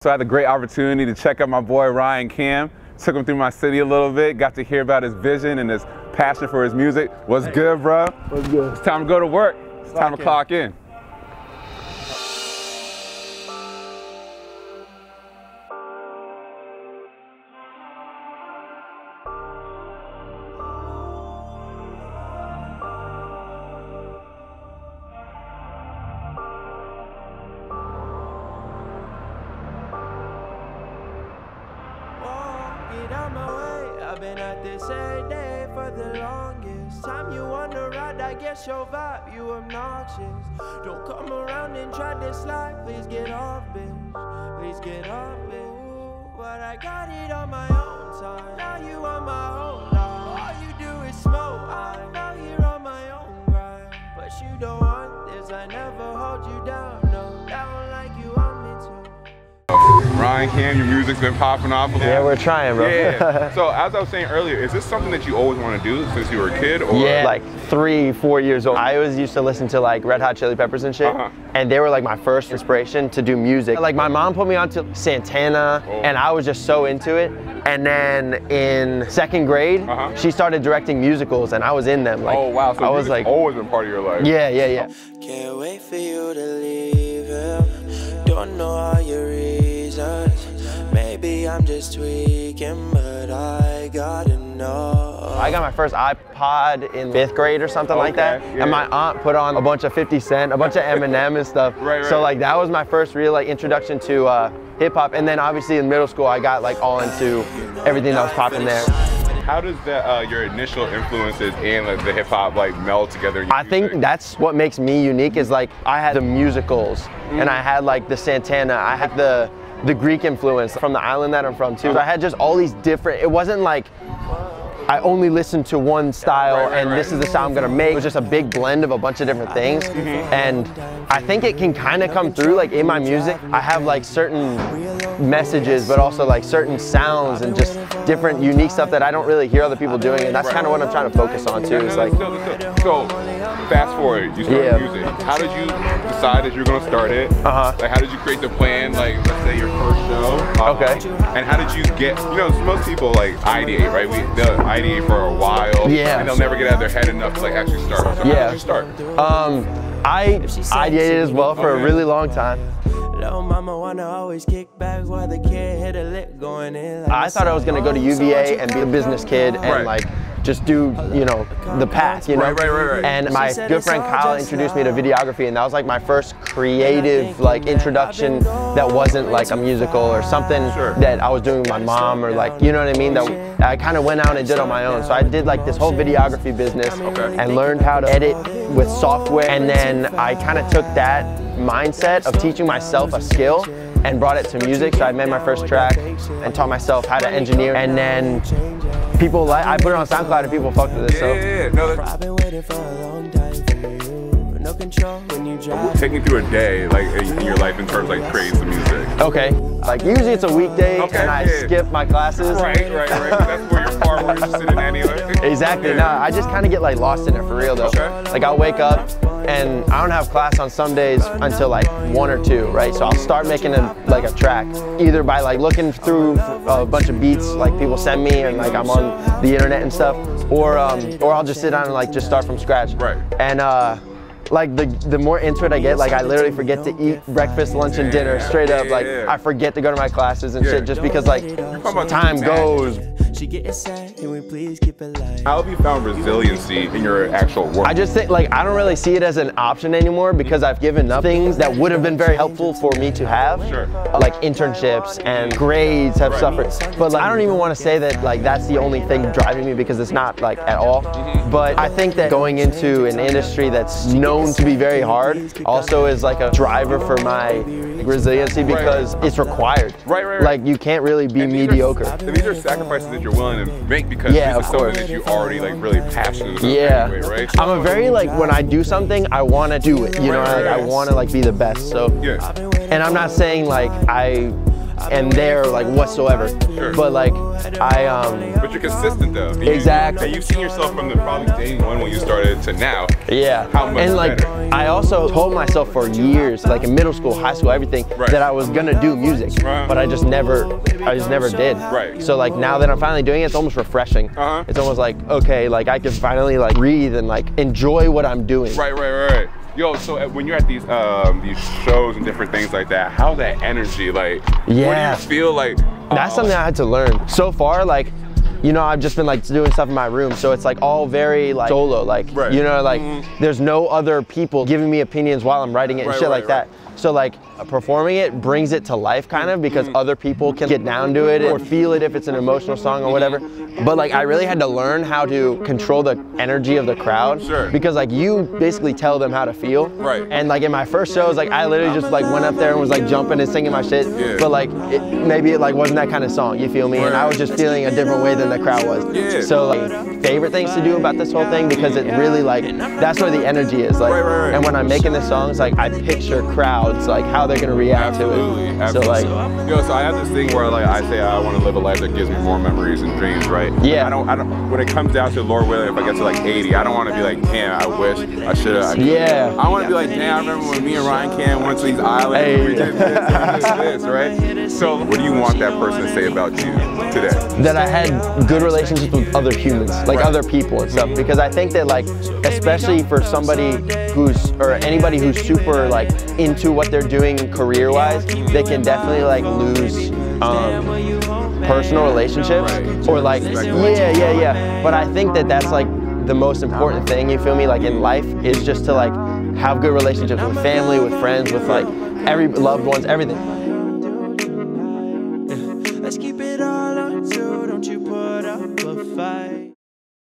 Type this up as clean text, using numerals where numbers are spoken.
So I had the great opportunity to check out my boy Ryan Cam. Took him through my city a little bit, got to hear about his vision and his passion for his music. What's good, bro? What's good? It's time to go to work. It's time to clock in. I've been at this every day for the longest time. You on the ride, I guess your vibe, you obnoxious. Don't come around and try this life. Please get off, bitch. Please get off, bitch. But I got it on my own time. Now you on my whole life. All you do is smoke. I'm out here on my own grind. But you don't want this. I never hold you down. No, down like you want me to. Ryan Cam, your music's been popping off. Yeah, we're trying, bro. Yeah. So as I was saying earlier, is this something that you always want to do since you were a kid? Or? Yeah, like 3, 4 years old. I always used to listen to like Red Hot Chili Peppers and shit. And they were like my first inspiration to do music. Like my mom put me onto Santana and I was just so into it. And then in 2nd grade, she started directing musicals and I was in them. Like, oh wow, so I was like always been part of your life. Yeah, yeah, yeah. Can't wait for you to leave him. Don't know all your reasons. Maybe I'm just tweaking, but I gotta know. I got my first iPod in 5th grade or something like that. Yeah. And my aunt put on a bunch of 50 Cent, a bunch of Eminem and stuff. Right. So like that was my first real like introduction to hip hop. And then obviously in middle school, I got like all into everything that was popping there. How does that, your initial influences and like, the hip hop like meld together in your music? Think that's what makes me unique is like I had the musicals and I had like the Santana, I had the Greek influence from the island that I'm from too. So I had just all these different, it wasn't like I only listened to one style and this is the style I'm gonna make. It was just a big blend of a bunch of different things. And I think it can kind of come through like in my music. I have like certain messages, but also like certain sounds and just different unique stuff that I don't really hear other people doing. And that's kind of what I'm trying to focus on too. It's like, so fast forward, you started music. How did you decide that you're gonna start it? Like how did you create the plan? Like let's say your first show. And how did you get, you know, most people like ideate, right? They'll ideate for a while. And they'll never get out of their head enough to like actually start. So how did you start? I ideated as well for a really long time. Little mama wanna always kick back while the kid hit a lick going in. Like I thought I was gonna go to UVA and be a business kid and like just do, you know, the path, you know? And my good friend Kyle introduced me to videography and that was like my first creative like introduction that wasn't like a musical or something that I was doing with my mom or like, you know what I mean? That I kind of went out and did on my own. So I did like this whole videography business and learned how to edit with software. And then I kind of took that mindset of teaching myself a skill and brought it to music. So I made my first track and taught myself how to engineer. And then people I put it on SoundCloud and people fucked with it. So I've been waiting for a long time for you. No control when you drive. Take me through a day like in your life in terms of like creating some music. Okay. Like usually it's a weekday and I skip my classes. Right. That's where you're far where you're sitting anyway. Exactly. No, I just kind of get like lost in it for real though. Like I'll wake up and I don't have class on some days until like 1 or 2, right? So I'll start making like a track either by like looking through a bunch of beats like people send me and like I'm on the internet and stuff, or I'll just sit down and like just start from scratch. And like the more into it I get, like I literally forget to eat breakfast, lunch, and dinner straight up. Like I forget to go to my classes and shit just because like time goes. Can we please keep it light? How have you found resiliency in your actual work? I just think like I don't really see it as an option anymore because I've given up things that would have been very helpful for me to have. Like internships and grades have suffered. But like I don't even want to say that like that's the only thing driving me because it's not like at all. But I think that going into an industry that's known to be very hard also is like a driver for my resiliency because it's required. Like you can't really be mediocre. These are sacrifices that you're willing to make because this is something that you already like really passionate about anyway, right? I'm a very like when I do something I want to do it, you know, like I want to like be the best. So and I'm not saying like I am there like whatsoever. Sure. But like But you're consistent though. Exactly. And you've seen yourself from the probably day one when you started to now. Yeah. How much and like better? I also told myself for years, like in middle school, high school, everything, that I was gonna do music, but I just never did. Right. So like now that I'm finally doing it, it's almost refreshing. It's almost like, okay, like I can finally like breathe and like enjoy what I'm doing. Right. Yo, so when you're at these shows and different things like that, how's that energy like? Yeah. What do you feel like? That's something I had to learn. So far, like, you know, I've just been like doing stuff in my room, so it's like all very like solo, like, you know, like there's no other people giving me opinions while I'm writing it and shit like that. So like performing it brings it to life kind of, because other people can get down to it or feel it if it's an emotional song or whatever. But like I really had to learn how to control the energy of the crowd, because like you basically tell them how to feel. And like in my first shows, like I literally just like went up there and was like jumping and singing my shit. But like maybe it like wasn't that kind of song, you feel me? And I was just feeling a different way than the crowd was. So like favorite things to do about this whole thing, because it really like, that's where the energy is. Like, and when I'm making the songs, like I picture crowds, like how they're gonna react to it. So like, yo, so I have this thing where like I say I want to live a life that gives me more memories and dreams, right? Yeah. I don't. When it comes down to Lord willing, if I get to like 80, I don't want to be like, damn, I wish I should have. Yeah. I want to be like, damn, I remember when me and Ryan Cam went to these islands. And we did this, right? So what do you want that person to say about you today? That I had good relationships with other humans, like other people and stuff. Because I think that like, especially for somebody who's, or anybody who's super like into what they're doing career-wise, they can definitely like lose personal relationships or like, yeah. But I think that that's like the most important thing, you feel me, like in life, is just to like have good relationships with family, with friends, with like every loved ones, everything.